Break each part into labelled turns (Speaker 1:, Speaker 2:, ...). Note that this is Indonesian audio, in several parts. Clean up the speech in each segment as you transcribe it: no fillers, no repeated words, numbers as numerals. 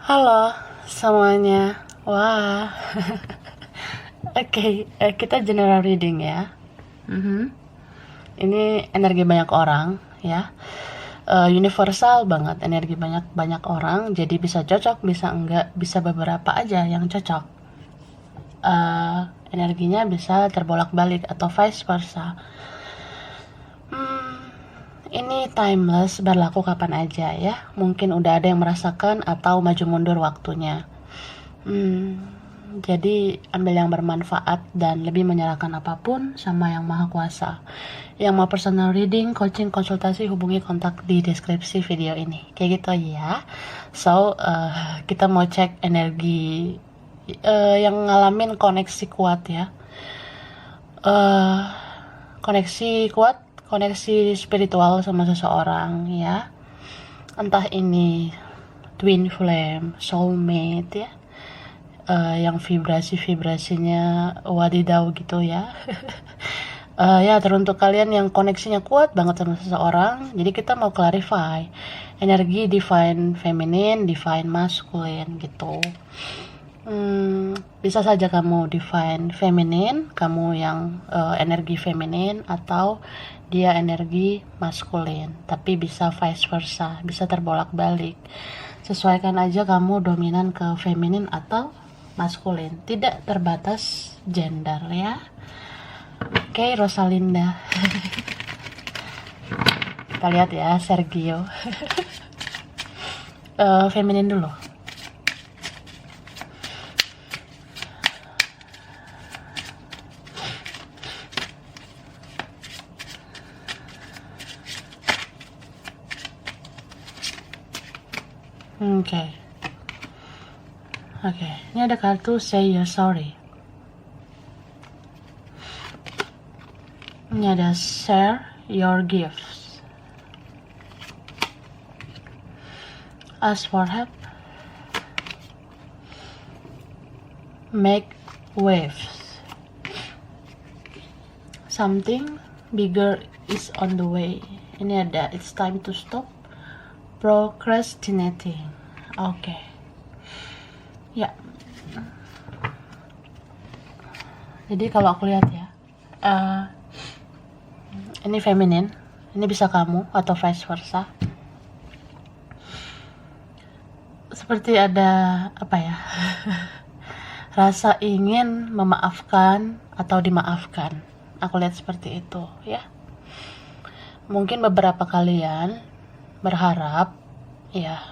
Speaker 1: Halo semuanya. Wah. Oke, kita general reading ya. Ini energi banyak orang ya. Universal banget, energi banyak orang. Jadi bisa cocok, bisa enggak, bisa beberapa aja yang cocok. Energinya bisa terbolak-balik atau vice versa. Ini timeless, berlaku kapan aja ya. Mungkin udah ada yang merasakan atau maju mundur waktunya. Jadi ambil yang bermanfaat dan lebih menyerahkan apapun sama yang maha kuasa. Yang mau personal reading, coaching, konsultasi, hubungi kontak di deskripsi video ini. Kayak gitu ya. So, kita mau cek energi yang ngalamin koneksi kuat ya. Koneksi kuat, koneksi spiritual sama seseorang ya. Entah ini twin flame, soulmate ya. Yang vibrasinya wadidaw gitu ya. Ya teruntuk kalian yang koneksinya kuat banget sama seseorang, jadi kita mau clarify energi divine feminine, divine masculine gitu. Bisa saja kamu divine feminine, kamu yang energi feminin, atau dia energi maskulin, tapi bisa vice versa, bisa terbolak-balik. Sesuaikan aja kamu dominan ke feminin atau maskulin, tidak terbatas gender ya. Oke, Rosalinda. Kita lihat ya, Sergio. Feminin dulu. Oke, ini ada kartu say you're sorry. Ini ada share your gifts. Ask for help. Make waves. Something bigger is on the way. Ini ada it's time to stop procrastinating. Oke. Ya. Jadi kalau aku lihat ya, ini feminin, ini bisa kamu atau vice versa. Seperti ada apa ya? Rasa ingin memaafkan atau dimaafkan. Aku lihat seperti itu ya. Mungkin beberapa kalian berharap ya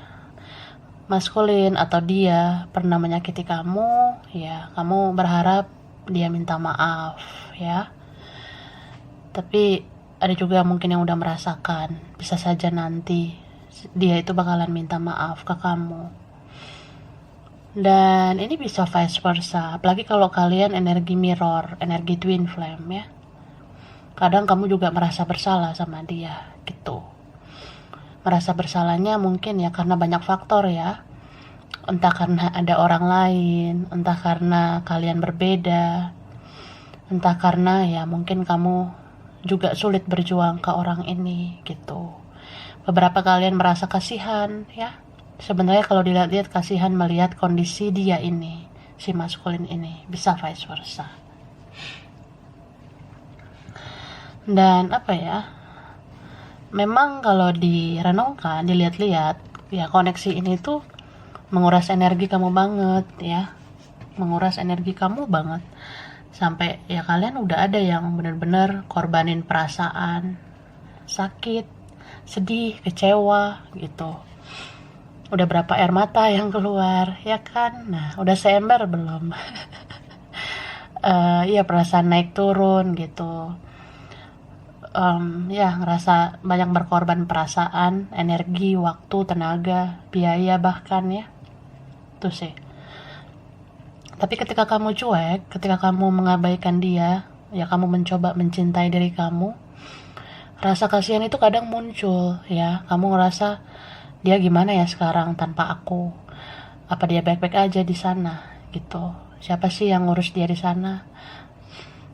Speaker 1: maskulin atau dia pernah menyakiti kamu, ya kamu berharap dia minta maaf ya. Tapi ada juga mungkin yang udah merasakan, bisa saja nanti dia itu bakalan minta maaf ke kamu. Dan ini bisa vice versa, apalagi kalau kalian energi mirror, energi twin flame ya. Kadang kamu juga merasa bersalah sama dia gitu. Merasa bersalahnya mungkin ya karena banyak faktor ya. Entah karena ada orang lain, entah karena kalian berbeda, entah karena ya mungkin kamu juga sulit berjuang ke orang ini gitu. Beberapa kalian merasa kasihan ya. Sebenarnya kalau dilihat-lihat kasihan melihat kondisi dia ini, si maskulin ini, bisa vice versa. Dan apa ya, memang kalau direnungkan, dilihat-lihat, ya koneksi ini tuh menguras energi kamu banget ya. Menguras energi kamu banget. Sampai ya kalian udah ada yang benar-benar korbanin perasaan, sakit, sedih, kecewa gitu. Udah berapa air mata yang keluar, ya kan? Nah, udah seember belum? Ya perasaan naik turun gitu. Ya ngerasa banyak berkorban perasaan, energi, waktu, tenaga, biaya bahkan ya. Tuh sih. Tapi ketika kamu cuek, ketika kamu mengabaikan dia, ya kamu mencoba mencintai diri kamu, rasa kasihan itu kadang muncul ya. Kamu ngerasa dia gimana ya sekarang tanpa aku? Apa dia baik-baik aja di sana gitu? Siapa sih yang ngurus dia di sana?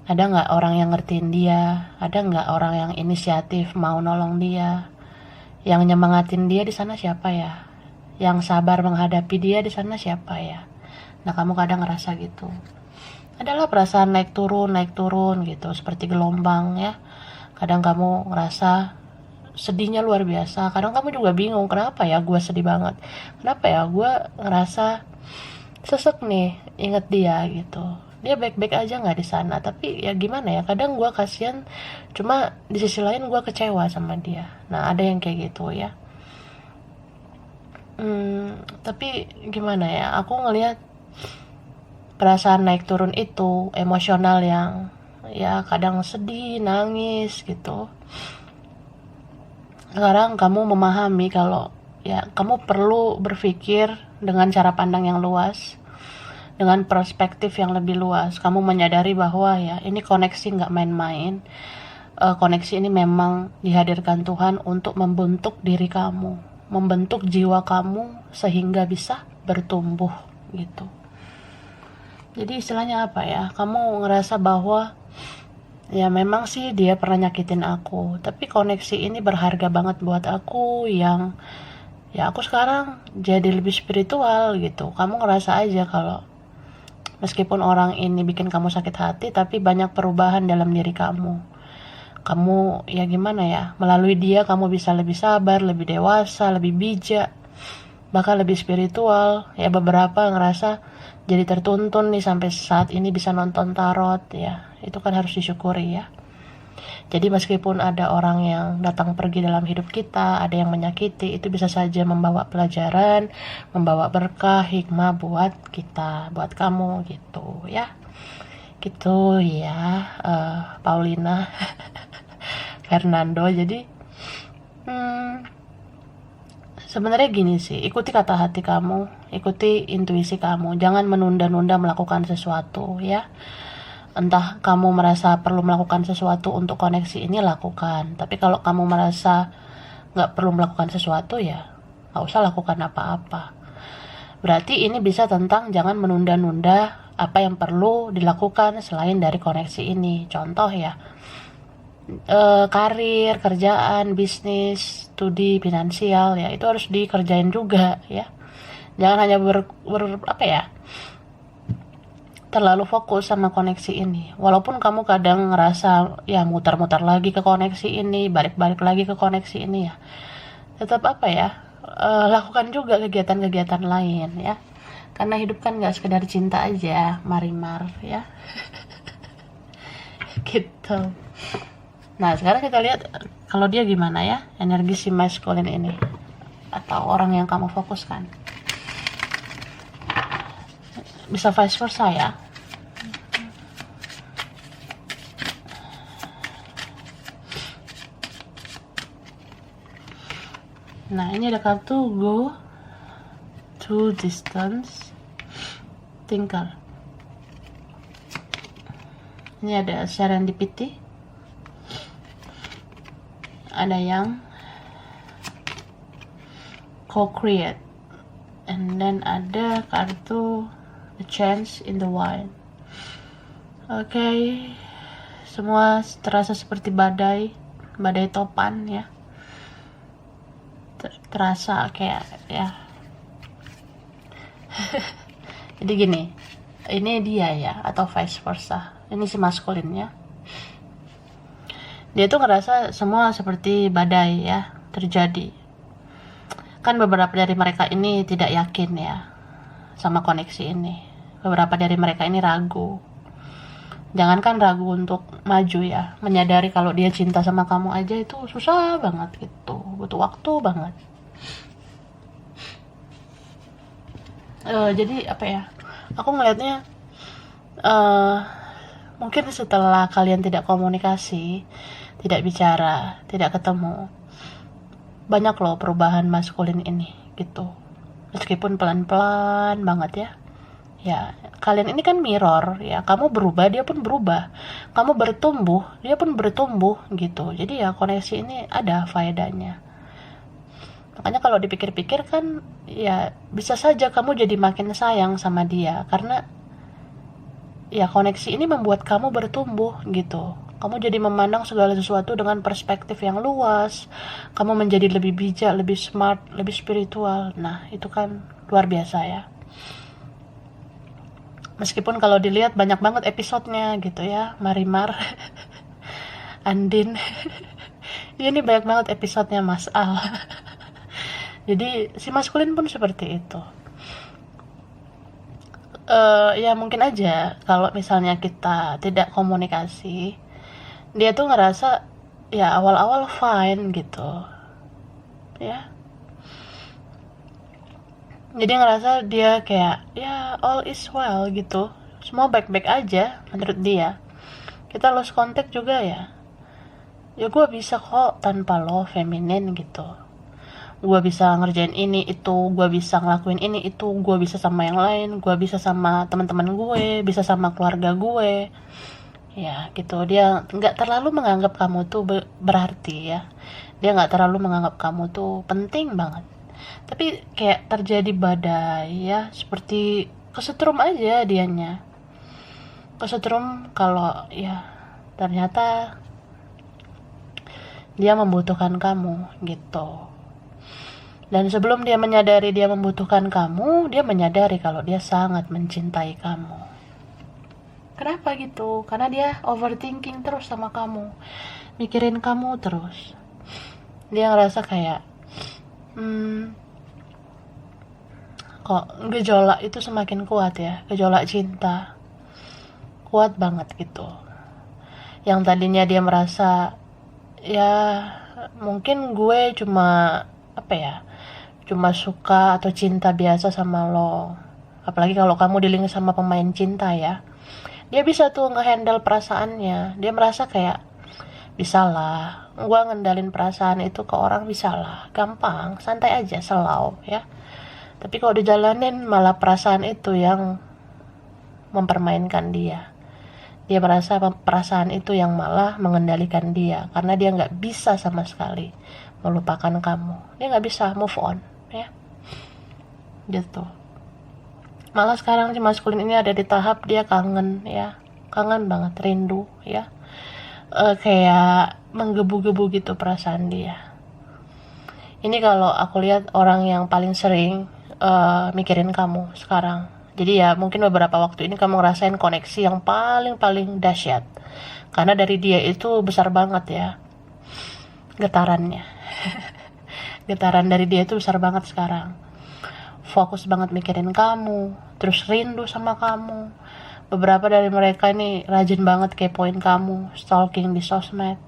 Speaker 1: Ada nggak orang yang ngertiin dia? Ada nggak orang yang inisiatif mau nolong dia? Yang nyemangatin dia di sana siapa ya? yang sabar menghadapi dia di sana siapa ya? Nah, kamu kadang ngerasa gitu. Adalah perasaan naik turun gitu, seperti gelombang ya. Kadang kamu ngerasa sedihnya luar biasa. Kadang kamu juga bingung, kenapa ya gue sedih banget? Kenapa ya gue ngerasa sesek nih inget dia gitu? Dia baik-baik aja nggak di sana, tapi ya gimana ya, kadang gue kasihan, cuma di sisi lain gue kecewa sama dia. Nah, ada yang kayak gitu ya. Tapi gimana ya, aku ngelihat perasaan naik turun itu emosional yang ya kadang sedih, nangis gitu. Sekarang kamu memahami kalau ya kamu perlu berpikir dengan cara pandang yang luas, dengan perspektif yang lebih luas. Kamu menyadari bahwa ya ini koneksi nggak main-main. Koneksi ini memang dihadirkan Tuhan untuk membentuk diri kamu, membentuk jiwa kamu sehingga bisa bertumbuh gitu. Jadi istilahnya apa ya, kamu ngerasa bahwa ya memang sih dia pernah nyakitin aku, tapi koneksi ini berharga banget buat aku, yang ya aku sekarang jadi lebih spiritual gitu. Kamu ngerasa aja kalau meskipun orang ini bikin kamu sakit hati, tapi banyak perubahan dalam diri kamu. Kamu ya gimana ya, melalui dia kamu bisa lebih sabar, lebih dewasa, lebih bijak, bahkan lebih spiritual. Ya beberapa ngerasa jadi tertuntun nih sampai saat ini bisa nonton tarot ya. Itu kan harus disyukuri ya. Jadi meskipun ada orang yang datang pergi dalam hidup kita, ada yang menyakiti, itu bisa saja membawa pelajaran, membawa berkah, hikmah buat kita, buat kamu gitu ya. Gitu ya, Paulina Fernando. Jadi sebenarnya gini sih, ikuti kata hati kamu, ikuti intuisi kamu, jangan menunda-nunda melakukan sesuatu ya. Entah kamu merasa perlu melakukan sesuatu untuk koneksi ini, lakukan. Tapi kalau kamu merasa gak perlu melakukan sesuatu, ya gak usah lakukan apa-apa. Berarti ini bisa tentang jangan menunda-nunda apa yang perlu dilakukan selain dari koneksi ini. Contoh ya, karir, kerjaan, bisnis, studi, finansial ya, itu harus dikerjain juga ya. Jangan hanya terlalu fokus sama koneksi ini. Walaupun kamu kadang ngerasa ya mutar-mutar lagi ke koneksi ini, balik-balik lagi ke koneksi ini ya, tetap lakukan juga kegiatan-kegiatan lain ya. Karena hidup kan gak sekedar cinta aja, Marimar ya. Gitu. Nah, sekarang kita lihat kalau dia gimana ya, energi si maskulin ini atau orang yang kamu fokuskan. Bisa vice versa ya. Nah, ini ada kartu go to distance thinker. Ini ada serendipity, ada yang co-create, and then ada kartu the chance in the wild. Oke, semua terasa seperti badai topan ya. Terasa kayak ya. Jadi gini, ini dia ya, atau vice versa. Ini si maskulinnya. Dia tuh ngerasa semua seperti badai ya terjadi. Kan beberapa dari mereka ini tidak yakin ya sama koneksi ini. Beberapa dari mereka ini ragu. Jangankan ragu untuk maju ya, menyadari kalau dia cinta sama kamu aja itu susah banget gitu, butuh waktu banget. Jadi apa ya, aku ngelihatnya mungkin setelah kalian tidak komunikasi, tidak bicara, tidak ketemu, banyak loh perubahan maskulin ini gitu. Meskipun pelan-pelan banget ya. Ya, kalian ini kan mirror ya, kamu berubah, dia pun berubah. Kamu bertumbuh, dia pun bertumbuh gitu. Jadi ya koneksi ini ada faedahnya. Makanya kalau dipikir-pikir kan ya bisa saja kamu jadi makin sayang sama dia, karena ya koneksi ini membuat kamu bertumbuh gitu. Kamu jadi memandang segala sesuatu dengan perspektif yang luas. Kamu menjadi lebih bijak, lebih smart, lebih spiritual. Nah, itu kan luar biasa ya. Meskipun kalau dilihat banyak banget episodenya gitu ya, Marimar, Andin. Ini banyak banget episodenya Mas Al. Jadi si maskulin pun seperti itu. Ya mungkin aja kalau misalnya kita tidak komunikasi, dia tuh ngerasa ya awal-awal fine gitu ya, jadi ngerasa dia kayak ya all is well gitu, semua baik-baik aja menurut dia. Kita lost contact juga ya gue bisa kok tanpa lo, feminin gitu. Gue bisa ngerjain ini itu, gue bisa ngelakuin ini itu, gue bisa sama yang lain, gue bisa sama teman-teman gue, bisa sama keluarga gue ya gitu. Dia nggak terlalu menganggap kamu tuh berarti ya, dia nggak terlalu menganggap kamu tuh penting banget. Tapi kayak terjadi badai ya, seperti kesetrum aja dianya, kesetrum kalau ya ternyata dia membutuhkan kamu gitu. Dan sebelum dia menyadari dia membutuhkan kamu, dia menyadari kalau dia sangat mencintai kamu. Kenapa gitu? Karena dia overthinking terus sama kamu, mikirin kamu terus. Dia ngerasa kayak kok gejolak itu semakin kuat ya, gejolak cinta kuat banget gitu. Yang tadinya dia merasa ya mungkin gue cuma apa ya, cuma suka atau cinta biasa sama lo, apalagi kalau kamu di link sama pemain cinta ya, dia bisa tuh ngehandle perasaannya. Dia merasa kayak bisa lah, gue ngendalin perasaan itu ke orang, bisa lah, gampang, santai aja, slow ya. Tapi kalau dijalanin malah perasaan itu yang mempermainkan dia. Dia merasa perasaan itu yang malah mengendalikan dia, karena dia nggak bisa sama sekali melupakan kamu. Dia nggak bisa move on ya gitu. Malah sekarang si maskulin ini ada di tahap dia kangen ya, kangen banget, rindu ya, kayak menggebu-gebu gitu perasaan dia. Ini kalau aku lihat orang yang paling sering mikirin kamu sekarang. Jadi ya mungkin beberapa waktu ini kamu ngerasain koneksi yang paling dahsyat, karena dari dia itu besar banget ya getarannya. Getaran dari dia itu besar banget sekarang. Fokus banget mikirin kamu, terus rindu sama kamu. Beberapa dari mereka ini rajin banget kepoin kamu, stalking di sosmed,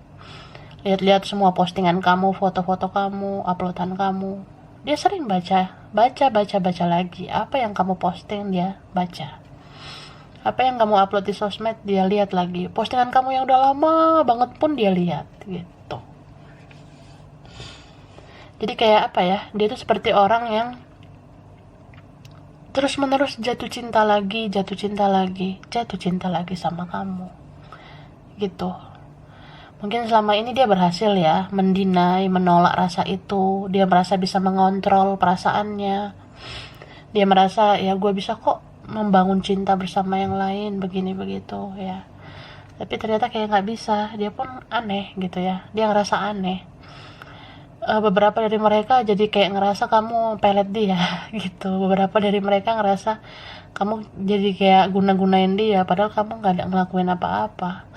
Speaker 1: lihat-lihat semua postingan kamu, foto-foto kamu, uploadan kamu. Dia sering baca lagi apa yang kamu posting, dia baca. Apa yang kamu upload di sosmed, dia lihat lagi. Postingan kamu yang udah lama banget pun dia lihat gitu. Jadi kayak apa ya, dia tuh seperti orang yang terus menerus jatuh cinta lagi sama kamu gitu. Mungkin selama ini dia berhasil ya mendinai, menolak rasa itu. Dia merasa bisa mengontrol perasaannya. Dia merasa ya gue bisa kok membangun cinta bersama yang lain, begini begitu ya. Tapi ternyata kayak nggak bisa. Dia pun aneh gitu ya, dia ngerasa aneh. Beberapa dari mereka jadi kayak ngerasa kamu pelet dia gitu. Beberapa dari mereka ngerasa kamu jadi kayak guna-gunain dia, padahal kamu nggak ada ngelakuin apa-apa.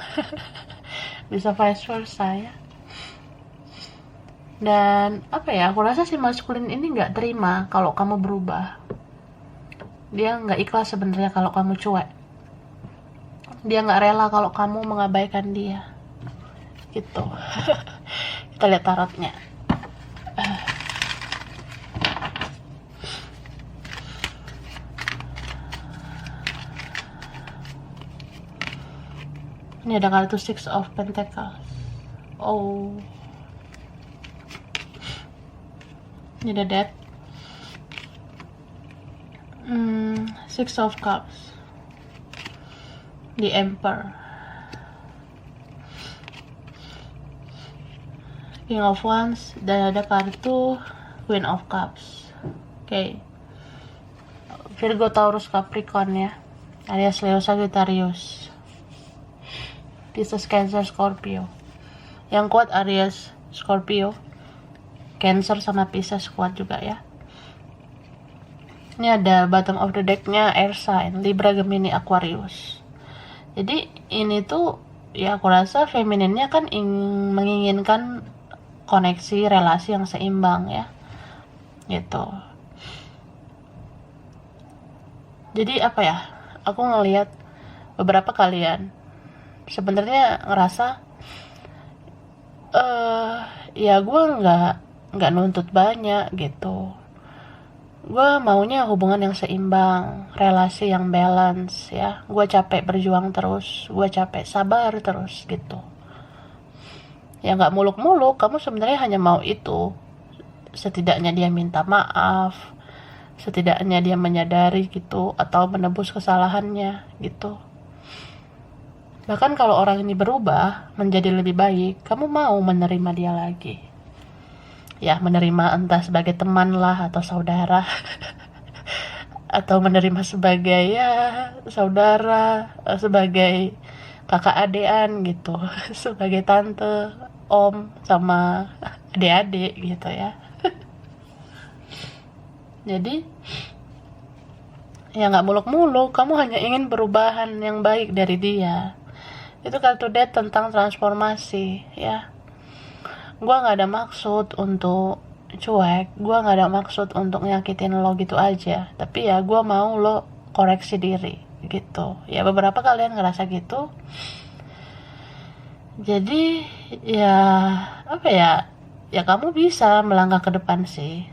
Speaker 1: Bisa vice versa ya. Dan apa ya, aku rasa si maskulin ini nggak terima kalau kamu berubah. Dia nggak ikhlas sebenarnya kalau kamu cuek. Dia nggak rela kalau kamu mengabaikan dia gitu. Kita lihat tarotnya. Ini ada kartu Six of Pentacles. Oh, ini ada Death. Six of Cups, the Emperor, King of Wands, dan ada kartu Queen of Cups. Oke. Virgo, Taurus, Capricorn ya, alias Leo, Sagittarius. Pisces, Cancer, Scorpio. Yang kuat Aries, Scorpio, Cancer sama Pisces kuat juga ya. Ini ada bottom of the deck-nya air sign, Libra, Gemini, Aquarius. Jadi ini tuh ya aku rasa femininnya kan menginginkan koneksi relasi yang seimbang ya. Gitu. Jadi apa ya? Aku ngelihat beberapa kalian sebenarnya ngerasa ya gue nggak nuntut banyak gitu. Gue maunya hubungan yang seimbang, relasi yang balance ya. Gue capek berjuang terus, gue capek sabar terus gitu. Ya nggak muluk-muluk, kamu sebenarnya hanya mau itu. Setidaknya dia minta maaf, setidaknya dia menyadari gitu, atau menebus kesalahannya gitu. Bahkan kalau orang ini berubah menjadi lebih baik, kamu mau menerima dia lagi. Ya, menerima entah sebagai teman lah atau saudara. Atau menerima sebagai ya saudara, sebagai kakak adean gitu. Sebagai tante, om, sama adik-adik gitu ya. Jadi ya nggak muluk-muluk, kamu hanya ingin perubahan yang baik dari dia. Itu kartu death tentang transformasi ya. Gua nggak ada maksud untuk cuek, gua nggak ada maksud untuk nyakitin lo gitu aja, tapi ya gua mau lo koreksi diri gitu ya. Beberapa kalian ngerasa gitu, jadi ya apa ya, ya kamu bisa melangkah ke depan sih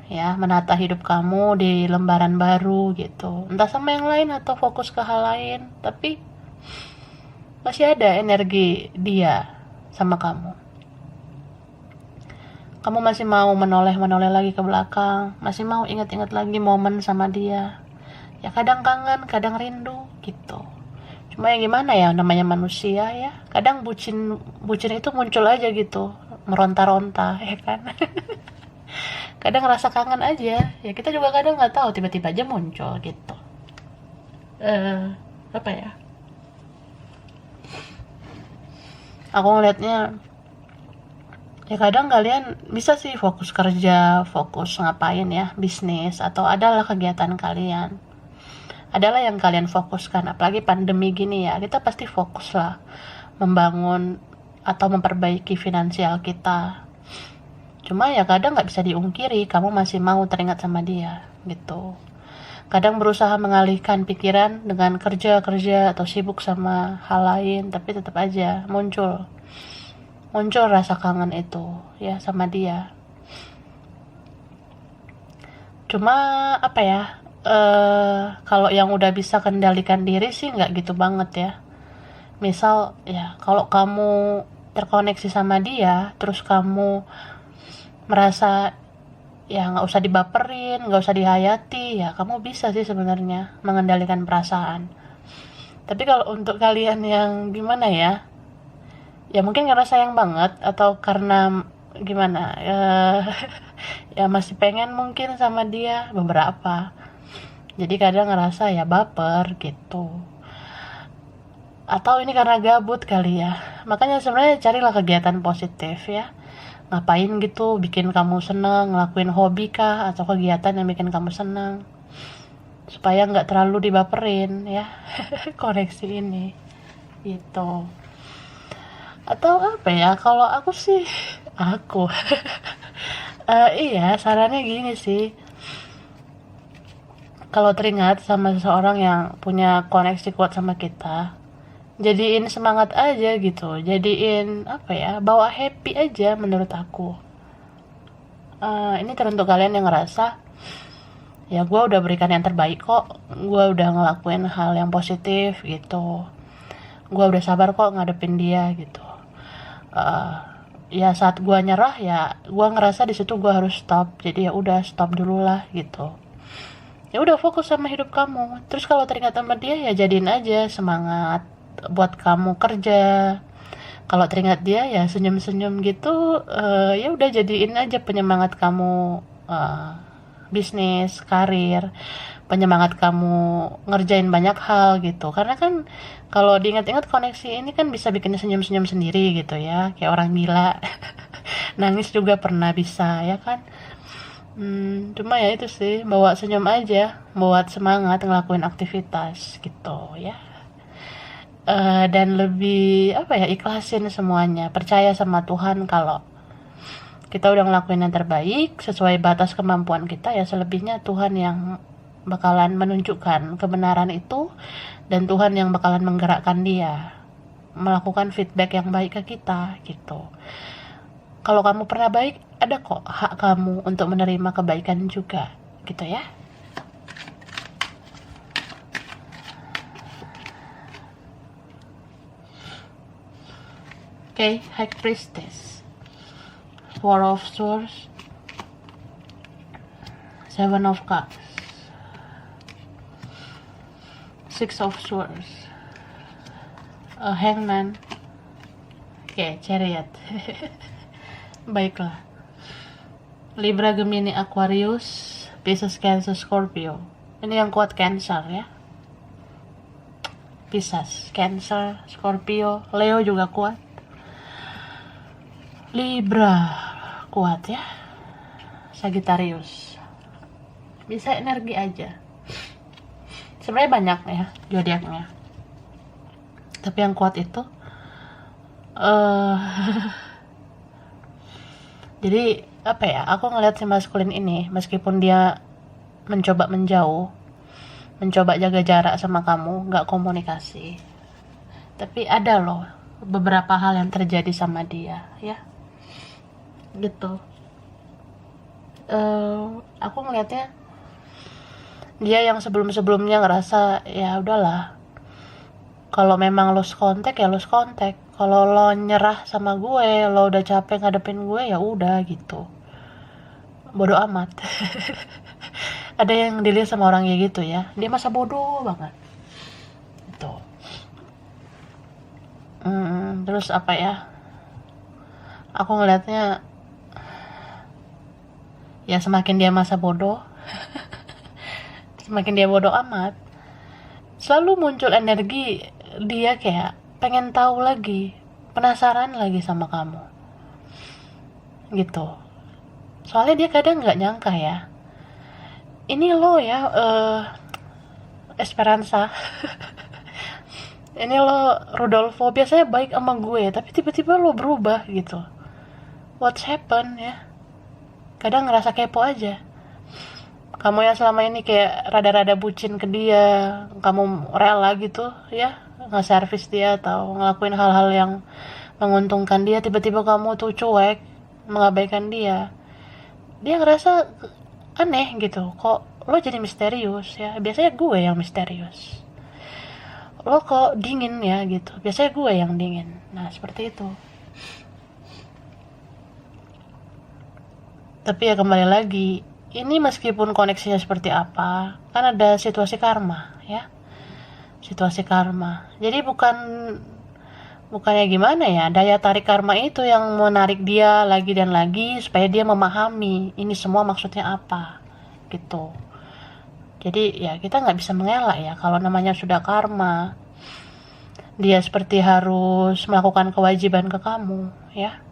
Speaker 1: ya, menata hidup kamu di lembaran baru gitu, entah sama yang lain atau fokus ke hal lain, tapi masih ada energi dia sama kamu. Kamu masih mau menoleh lagi ke belakang, masih mau ingat-ingat lagi momen sama dia. Ya kadang kangen, kadang rindu gitu. Cuma ya gimana ya, namanya manusia ya. Kadang bucin itu muncul aja gitu, meronta-ronta ya kan. Kadang ngerasa kangen aja, ya kita juga kadang nggak tahu, tiba-tiba aja muncul gitu. Apa ya? Aku ngelihatnya ya kadang kalian bisa sih fokus kerja, fokus ngapain ya, bisnis, atau adalah kegiatan kalian. Adalah yang kalian fokuskan, apalagi pandemi gini ya, kita pasti fokus lah membangun atau memperbaiki finansial kita. Cuma ya kadang nggak bisa diungkiri, kamu masih mau teringat sama dia gitu. Kadang berusaha mengalihkan pikiran dengan kerja atau sibuk sama hal lain, tapi tetap aja muncul rasa kangen itu ya sama dia. Cuma apa ya, kalau yang udah bisa kendalikan diri sih nggak gitu banget ya. Misal ya kalau kamu terkoneksi sama dia, terus kamu merasa ya nggak usah dibaperin, nggak usah dihayati, ya kamu bisa sih sebenarnya mengendalikan perasaan. Tapi kalau untuk kalian yang gimana ya, ya mungkin karena sayang banget atau karena gimana ya masih pengen mungkin sama dia beberapa, jadi kadang ngerasa ya baper gitu, atau ini karena gabut kali ya. Makanya sebenarnya carilah kegiatan positif ya, ngapain gitu bikin kamu seneng, ngelakuin hobi kah atau kegiatan yang bikin kamu seneng, supaya nggak terlalu dibaperin ya. Koneksi ini gitu. Atau apa ya, kalau aku sih iya sarannya gini sih, kalau teringat sama seseorang yang punya koneksi kuat sama kita, jadiin semangat aja gitu, jadiin apa ya, bawa happy aja menurut aku. Ini teruntuk kalian yang ngerasa ya gue udah berikan yang terbaik kok, gue udah ngelakuin hal yang positif gitu, gue udah sabar kok ngadepin dia gitu. Ya saat gue nyerah ya gue ngerasa di situ gue harus stop, jadi ya udah stop dulu lah gitu. Ya udah fokus sama hidup kamu. Terus kalau teringat sama dia ya jadiin aja semangat buat kamu kerja. Kalau teringat dia ya senyum-senyum gitu, ya udah jadiin aja penyemangat kamu bisnis, karir, penyemangat kamu ngerjain banyak hal gitu. Karena kan kalau diingat-ingat koneksi ini kan bisa bikin senyum-senyum sendiri gitu ya, kayak orang gila. Nangis juga pernah bisa ya kan. Cuma ya itu sih, bawa senyum aja buat semangat ngelakuin aktivitas gitu ya. Dan lebih apa ya, ikhlasin semuanya, percaya sama Tuhan kalau kita udah ngelakuin yang terbaik sesuai batas kemampuan kita, ya selebihnya Tuhan yang bakalan menunjukkan kebenaran itu, dan Tuhan yang bakalan menggerakkan dia melakukan feedback yang baik ke kita gitu. Kalau kamu pernah baik, ada kok hak kamu untuk menerima kebaikan juga gitu ya. Oke, High Priestess, Four of Swords, Seven of Cups, Six of Swords, Hangman, Chariot. Baiklah, Libra, Gemini, Aquarius, Pisces, Cancer, Scorpio. Ini yang kuat Cancer ya. Pisces, Cancer, Scorpio, Leo juga kuat. Libra kuat ya. Sagittarius. Bisa energi aja. Sebenarnya banyak ya zodiaknya. Tapi yang kuat itu jadi apa ya, aku ngeliat si maskulin ini, meskipun dia mencoba menjauh, mencoba jaga jarak sama kamu, gak komunikasi, tapi ada loh beberapa hal yang terjadi sama dia ya gitu. Aku ngeliatnya dia yang sebelumnya ngerasa ya udahlah, kalau memang lose contact ya lose contact, kalau lo nyerah sama gue, lo udah capek ngadepin gue, ya udah gitu, bodoh amat. Ada yang dilihat sama orang kayak gitu ya, dia masa bodoh banget gitu. Terus apa ya, aku ngelihatnya ya semakin dia masa bodoh, semakin dia bodoh amat, selalu muncul energi dia kayak pengen tahu lagi, penasaran lagi sama kamu gitu. Soalnya dia kadang nggak nyangka ya, ini lo ya Esperanza. Ini lo Rodolfo, biasanya baik sama gue, tapi tiba-tiba lo berubah gitu. What's happened ya? Kadang ngerasa kepo aja. Kamu yang selama ini kayak rada-rada bucin ke dia, kamu rela gitu ya nge-service dia atau ngelakuin hal-hal yang menguntungkan dia, tiba-tiba kamu tuh cuek, mengabaikan dia. Dia ngerasa aneh gitu, kok lo jadi misterius ya, biasanya gue yang misterius, lo kok dingin ya gitu, biasanya gue yang dingin. Nah seperti itu. Tapi ya kembali lagi, ini meskipun koneksinya seperti apa, kan ada situasi karma ya, situasi karma. Jadi bukannya gimana ya, daya tarik karma itu yang menarik dia lagi dan lagi supaya dia memahami ini semua maksudnya apa gitu. Jadi ya kita nggak bisa mengelak ya, kalau namanya sudah karma, dia seperti harus melakukan kewajiban ke kamu ya,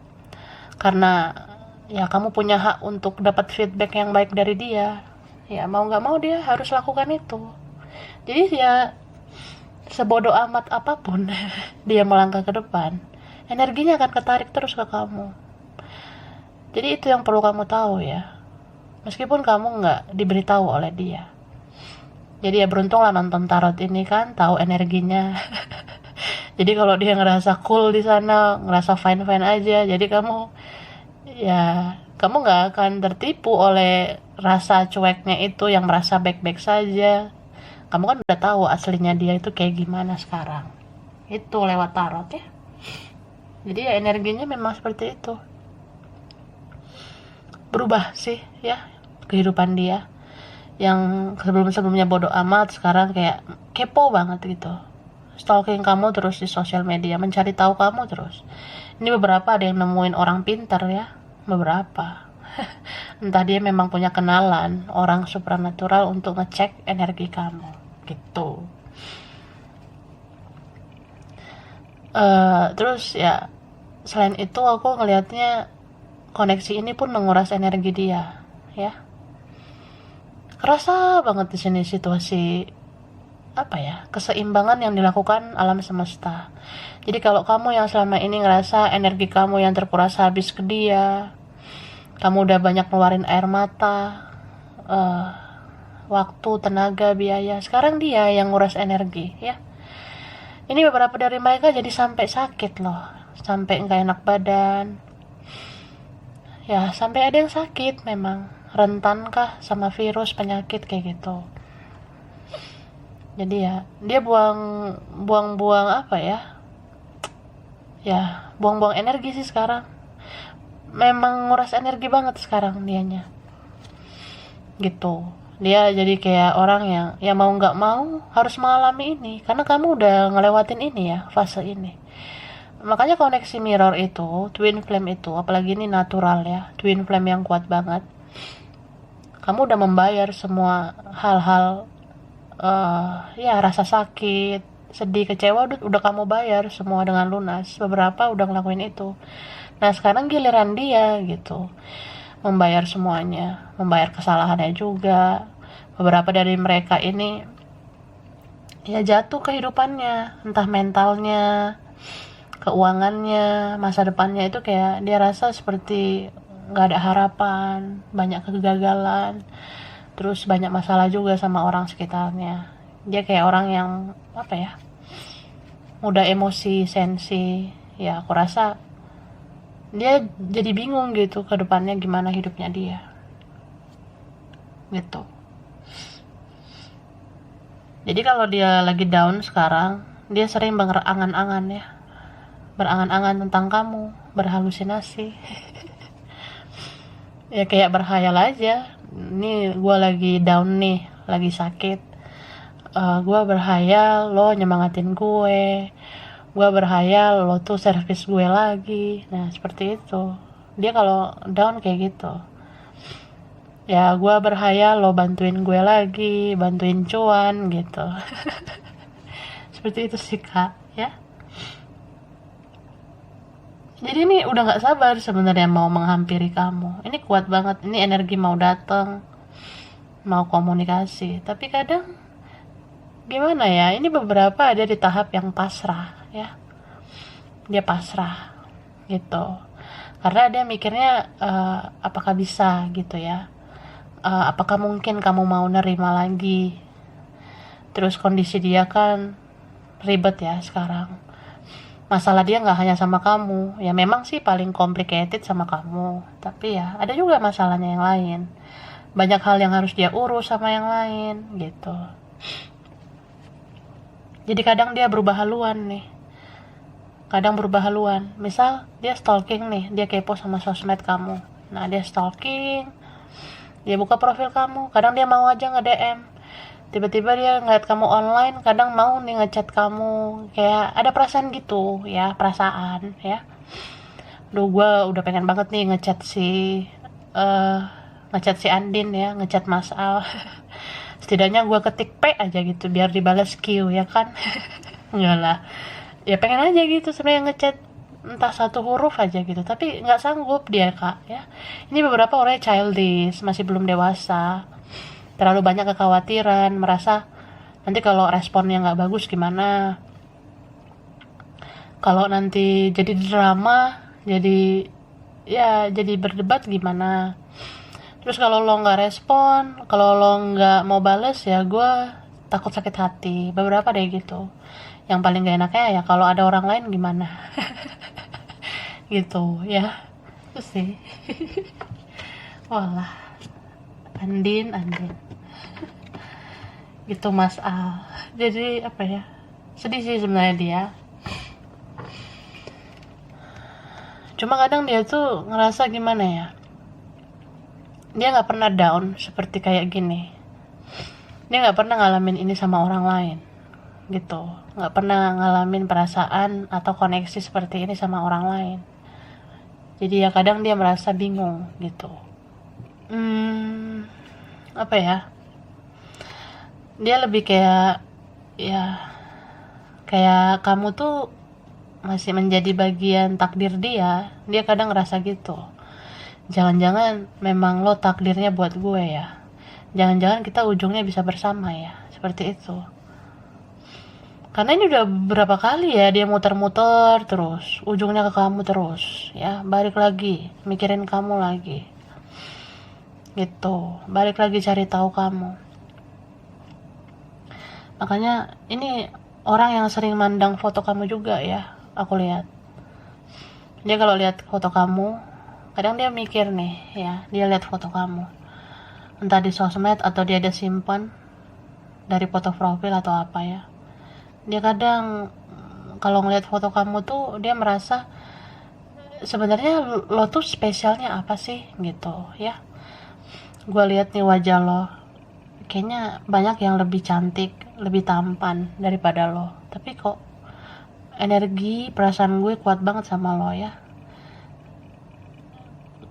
Speaker 1: karena ya kamu punya hak untuk dapat feedback yang baik dari dia. Ya mau nggak mau dia harus lakukan itu. Jadi ya sebodoh amat apapun dia melangkah ke depan, energinya akan ketarik terus ke kamu. Jadi itu yang perlu kamu tahu ya, meskipun kamu nggak diberitahu oleh dia. Jadi ya beruntunglah nonton tarot ini kan, tahu energinya. Jadi kalau dia ngerasa cool di sana, ngerasa fine aja, jadi kamu nggak akan tertipu oleh rasa cueknya itu yang merasa baik-baik saja. Kamu kan udah tahu aslinya dia itu kayak gimana sekarang, itu lewat tarot ya. Jadi ya energinya memang seperti itu, berubah sih ya kehidupan dia yang sebelumnya bodoh amat, sekarang kayak kepo banget gitu, stalking kamu terus di sosial media, mencari tahu kamu terus. Ini beberapa ada yang nemuin orang pintar ya, beberapa. Entah dia memang punya kenalan orang supranatural untuk ngecek energi kamu gitu. Terus ya selain itu aku ngelihatnya koneksi ini pun menguras energi dia ya. Kerasa banget di sini situasi apa ya, keseimbangan yang dilakukan alam semesta. Jadi kalau kamu yang selama ini ngerasa energi kamu yang terkuras habis ke dia, kamu udah banyak ngeluarin air mata, waktu, tenaga, biaya, sekarang dia yang nguras energi ya. Ini beberapa dari mereka jadi sampai sakit loh, sampai nggak enak badan ya, sampai ada yang sakit memang, rentan kah sama virus, penyakit kayak gitu. Jadi ya dia buang-buang apa ya buang-buang energi sih sekarang, memang nguras energi banget sekarang dianya gitu. Dia jadi kayak orang yang ya mau nggak mau harus mengalami ini karena kamu udah ngelewatin ini ya, fase ini. Makanya koneksi mirror itu, twin flame itu, apalagi ini natural ya, twin flame yang kuat banget, kamu udah membayar semua hal-hal, ya rasa sakit, sedih, kecewa udah kamu bayar semua dengan lunas. Beberapa udah ngelakuin itu. Nah sekarang giliran dia gitu, membayar semuanya, membayar kesalahannya juga. Beberapa dari mereka ini ya jatuh kehidupannya, entah mentalnya, keuangannya, masa depannya itu kayak dia rasa seperti nggak ada harapan, banyak kegagalan, terus banyak masalah juga sama orang sekitarnya. Dia kayak orang yang apa ya, mudah emosi, sensi ya. Aku rasa dia jadi bingung gitu ke depannya gimana hidupnya dia gitu. Jadi kalau dia lagi down sekarang, dia sering berangan-angan ya, berangan-angan tentang kamu, berhalusinasi. Ya kayak berhayal aja, ini gue lagi down nih, lagi sakit, gue berhayal lo nyemangatin gue berhayal lo tuh servis gue lagi. Nah seperti itu dia kalau down kayak gitu ya, gue berhayal lo bantuin gue lagi, bantuin cuan gitu. Seperti itu sih kak ya. Jadi ini udah nggak sabar sebenarnya mau menghampiri kamu. Ini kuat banget, ini energi mau datang, mau komunikasi. Tapi kadang gimana ya? Ini beberapa ada di tahap yang pasrah ya. Dia pasrah gitu. Karena dia mikirnya apakah bisa gitu ya? Apakah mungkin kamu mau nerima lagi? Terus kondisi dia kan ribet ya sekarang. Masalah dia nggak hanya sama kamu ya, memang sih paling complicated sama kamu, tapi ya ada juga masalahnya yang lain, banyak hal yang harus dia urus sama yang lain gitu. Jadi kadang dia berubah haluan nih, kadang berubah haluan. Misal dia stalking nih, dia kepo sama sosmed kamu, nah dia stalking, dia buka profil kamu, kadang dia mau aja nge-DM, tiba-tiba dia ngeliat kamu online, kadang mau nih ngechat kamu, kayak ada perasaan gitu ya, perasaan ya. Duh gue udah pengen banget nih ngechat si Andin ya, ngechat Mas Al. Setidaknya gue ketik P aja gitu biar dibalas Q ya kan. Enggak lah, ya pengen aja gitu sebenarnya ngechat entah satu huruf aja gitu, tapi nggak sanggup dia kak ya. Ini beberapa orangnya childish, masih belum dewasa, terlalu banyak kekhawatiran, merasa nanti kalau responnya nggak bagus gimana, kalau nanti jadi drama, jadi ya jadi berdebat gimana. Terus kalau lo nggak respon, kalau lo nggak mau bales ya gue takut sakit hati. Beberapa deh gitu. Yang paling gak enaknya ya kalau ada orang lain gimana. Gitu ya. Itu sih. Walah, Andin gitu Mas Al. Jadi apa ya, sedih sih sebenarnya dia. Cuma kadang dia tuh ngerasa gimana ya, dia nggak pernah down seperti kayak gini. Dia nggak pernah ngalamin ini sama orang lain gitu, nggak pernah ngalamin perasaan atau koneksi seperti ini sama orang lain. Jadi ya kadang dia merasa bingung gitu. Apa ya, dia lebih kayak, ya kayak kamu tuh masih menjadi bagian takdir dia. Dia kadang ngerasa gitu, jangan-jangan memang lo takdirnya buat gue ya, jangan-jangan kita ujungnya bisa bersama ya, seperti itu. Karena ini udah berapa kali ya dia muter-muter terus, ujungnya ke kamu terus, ya balik lagi, mikirin kamu lagi, gitu, balik lagi cari tahu kamu. Makanya ini orang yang sering mandang foto kamu juga ya, aku lihat. Dia kalau lihat foto kamu, kadang dia mikir nih, ya, dia lihat foto kamu, entah di sosmed atau dia ada simpan dari foto profil atau apa ya. Dia kadang kalau ngeliat foto kamu tuh dia merasa sebenarnya lo tuh spesialnya apa sih gitu ya. Gue lihat nih wajah lo, kayaknya banyak yang lebih cantik, lebih tampan daripada lo, tapi kok energi perasaan gue kuat banget sama lo ya.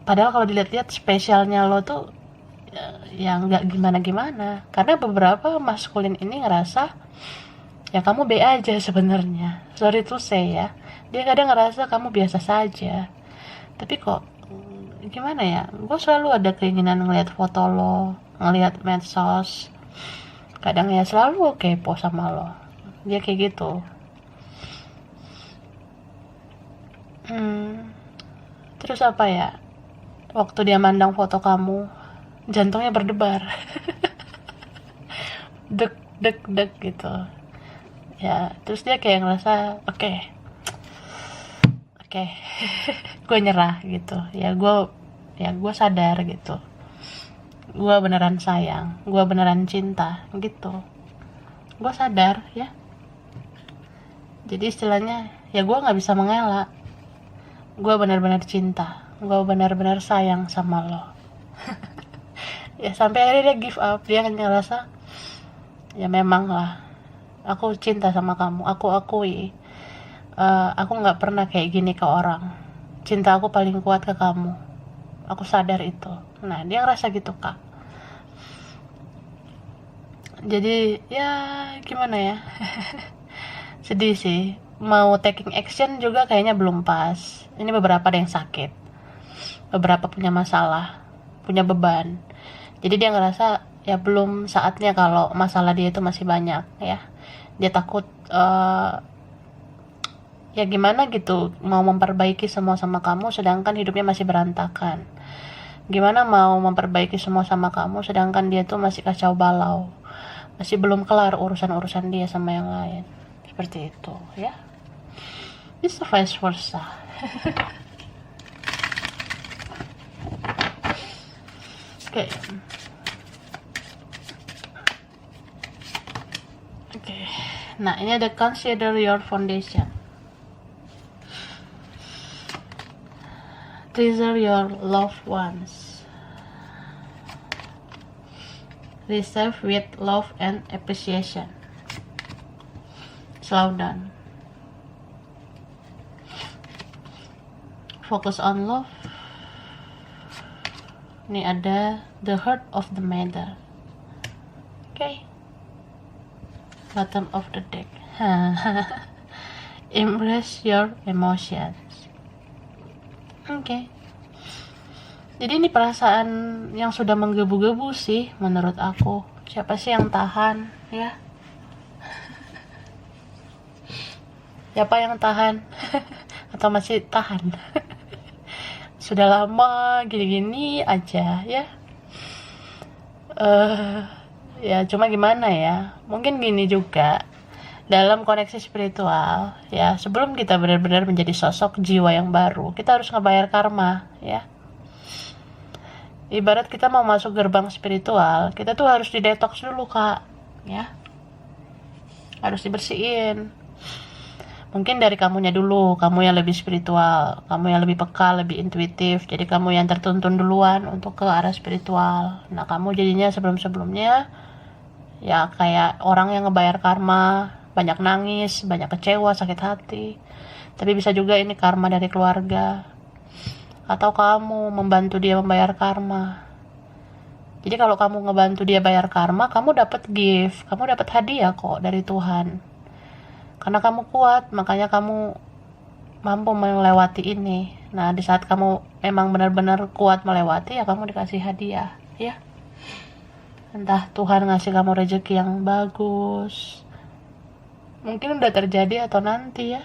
Speaker 1: Padahal kalau dilihat-lihat spesialnya lo tuh ya nggak gimana-gimana. Karena beberapa maskulin ini ngerasa ya kamu B aja sebenarnya, sorry to say ya, dia kadang ngerasa kamu biasa saja. Tapi kok gimana ya, gue selalu ada keinginan ngeliat foto lo, ngeliat medsos, kadang ya selalu kepo sama lo. Dia kayak gitu. Terus apa ya, waktu dia mandang foto kamu, jantungnya berdebar. Dek dek dek gitu ya. Terus dia kayak ngerasa oke, gue nyerah gitu ya. Gue sadar gitu, gue beneran sayang, gue beneran cinta gitu. Gue sadar ya, jadi istilahnya ya gue nggak bisa mengelak, gue benar-benar cinta, gue benar-benar sayang sama lo. Ya sampai akhirnya dia give up. Dia ngerasa ya memang lah, aku cinta sama kamu, aku akui, aku nggak pernah kayak gini ke orang, cinta aku paling kuat ke kamu, aku sadar itu. Nah dia ngerasa gitu kak. Jadi ya gimana ya, sedih sih. Mau taking action juga kayaknya belum pas. Ini beberapa ada yang sakit, beberapa punya masalah, punya beban. Jadi dia ngerasa ya belum saatnya, kalau masalah dia itu masih banyak ya. Dia takut ya gimana gitu mau memperbaiki semua sama kamu sedangkan hidupnya masih berantakan. Gimana mau memperbaiki semua sama kamu sedangkan dia tuh masih kacau balau, masih belum kelar urusan-urusan dia sama yang lain. Seperti itu ya. Bisa vice versa. Oke. Nah ini ada consider your foundation. Treasure your loved ones. Receive with love and appreciation. Slow down. Focus on love. Ini ada the heart of the matter. Okay. Bottom of the deck. Embrace your emotions. Okay. Jadi ini perasaan yang sudah menggebu-gebu sih menurut aku. Siapa sih yang tahan ya? Siapa yang tahan? Atau masih tahan? Sudah lama gini-gini aja ya. Ya cuma gimana ya, mungkin gini juga, dalam koneksi spiritual ya, sebelum kita benar-benar menjadi sosok jiwa yang baru, kita harus ngebayar karma ya. Ibarat kita mau masuk gerbang spiritual, kita tuh harus didetoks dulu kak ya, harus dibersihin. Mungkin dari kamunya dulu, kamu yang lebih spiritual, kamu yang lebih peka, lebih intuitif, jadi kamu yang tertuntun duluan untuk ke arah spiritual. Nah kamu jadinya sebelum-sebelumnya ya kayak orang yang ngebayar karma, banyak nangis, banyak kecewa, sakit hati. Tapi bisa juga ini karma dari keluarga, atau kamu membantu dia membayar karma. Jadi kalau kamu ngebantu dia bayar karma, kamu dapat gift, kamu dapat hadiah kok dari Tuhan. Karena kamu kuat, makanya kamu mampu melewati ini. Nah, di saat kamu memang benar-benar kuat melewati, ya kamu dikasih hadiah, ya. Entah Tuhan ngasih kamu rezeki yang bagus. Mungkin udah terjadi atau nanti ya.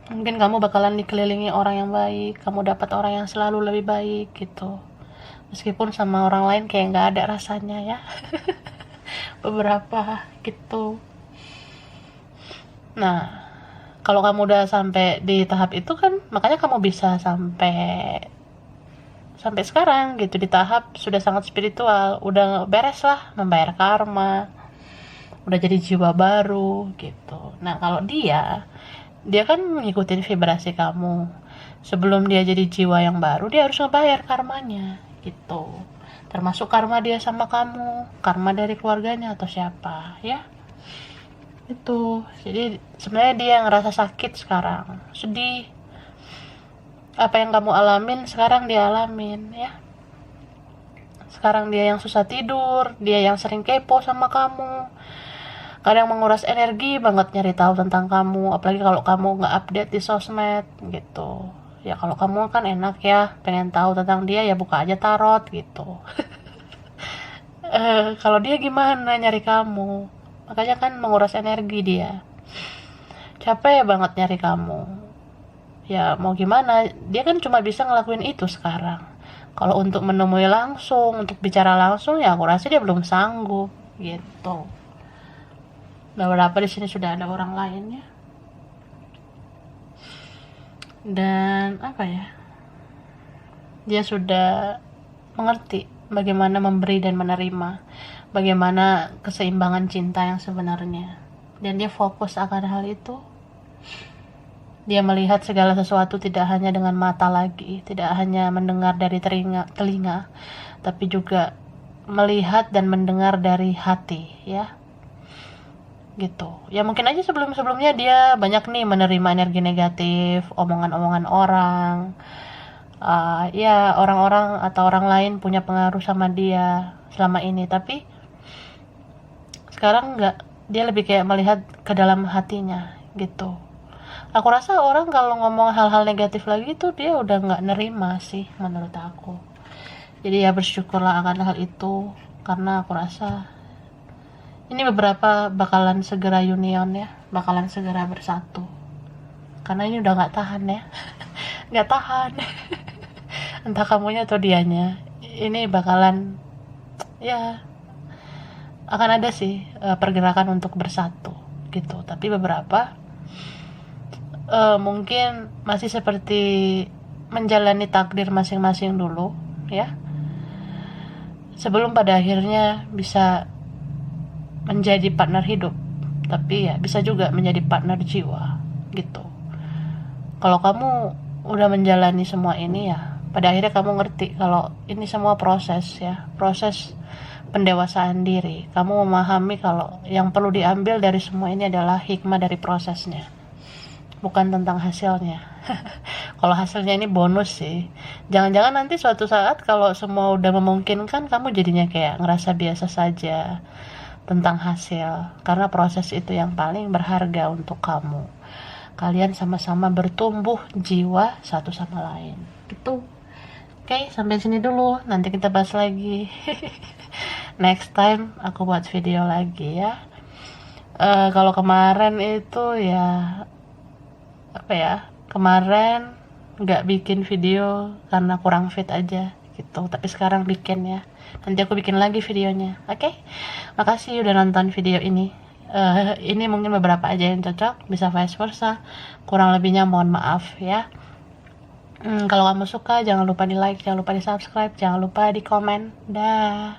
Speaker 1: Mungkin kamu bakalan dikelilingi orang yang baik, kamu dapat orang yang selalu lebih baik gitu. Meskipun sama orang lain kayak nggak ada rasanya ya. Beberapa gitu. Nah, kalau kamu udah sampai di tahap itu kan, makanya kamu bisa sampai sekarang gitu, di tahap sudah sangat spiritual, udah beres lah membayar karma, udah jadi jiwa baru gitu. Nah, kalau dia kan ngikutin vibrasi kamu. Sebelum dia jadi jiwa yang baru, dia harus ngebayar karmanya gitu. Termasuk karma dia sama kamu, karma dari keluarganya atau siapa, ya. Itu. Jadi sebenarnya dia ngerasa sakit sekarang, sedih. Apa yang kamu alamin sekarang dia alamin, ya. Sekarang dia yang susah tidur, dia yang sering kepo sama kamu. Kadang menguras energi banget nyari tahu tentang kamu, apalagi kalau kamu nggak update di sosmed gitu. Ya kalau kamu kan enak ya, pengen tahu tentang dia ya buka aja tarot gitu. Kalau dia gimana nyari kamu? Makanya kan menguras energi dia. Capek banget nyari kamu. Ya mau gimana, dia kan cuma bisa ngelakuin itu sekarang. Kalau untuk menemui langsung, untuk bicara langsung ya aku rasa dia belum sanggup gitu. Beberapa di sini sudah ada orang lainnya. Dan apa ya? Dia sudah mengerti bagaimana memberi dan menerima, bagaimana keseimbangan cinta yang sebenarnya. Dan dia fokus akan hal itu. Dia melihat segala sesuatu tidak hanya dengan mata lagi, tidak hanya mendengar dari telinga, tapi juga melihat dan mendengar dari hati, ya. Gitu. Ya mungkin aja sebelumnya dia banyak nih menerima energi negatif, omongan-omongan orang. Ya orang-orang atau orang lain punya pengaruh sama dia selama ini, tapi sekarang enggak. Dia lebih kayak melihat ke dalam hatinya gitu. Aku rasa orang kalau ngomong hal-hal negatif lagi tuh dia udah nggak nerima sih menurut aku. Jadi ya bersyukurlah akan hal itu, karena aku rasa ini beberapa bakalan segera union ya, bakalan segera bersatu. Karena ini udah nggak tahan ya, nggak tahan. Entah kamunya atau dianya, ini bakalan ya akan ada sih pergerakan untuk bersatu gitu. Tapi beberapa mungkin masih seperti menjalani takdir masing-masing dulu ya, sebelum pada akhirnya bisa menjadi partner hidup. Tapi ya bisa juga menjadi partner jiwa gitu. Kalau kamu udah menjalani semua ini ya, pada akhirnya kamu ngerti kalau ini semua proses ya, proses pendewasaan diri. Kamu memahami kalau yang perlu diambil dari semua ini adalah hikmah dari prosesnya, bukan tentang hasilnya. Kalau hasilnya ini bonus sih. Jangan-jangan nanti suatu saat kalau semua udah memungkinkan, kamu jadinya kayak ngerasa biasa saja tentang hasil, karena proses itu yang paling berharga untuk kamu. Kalian sama-sama bertumbuh jiwa satu sama lain gitu. Oke, sampai sini dulu, nanti kita bahas lagi. Next time aku buat video lagi ya. Kalau kemarin itu ya apa ya, kemarin nggak bikin video karena kurang fit aja gitu, tapi sekarang bikin ya. Nanti aku bikin lagi videonya. Oke? Makasih udah nonton video ini. Ini mungkin beberapa aja yang cocok, bisa vice versa. Kurang lebihnya mohon maaf ya. Kalau kamu suka jangan lupa di like, jangan lupa di subscribe, jangan lupa di komen. Dah.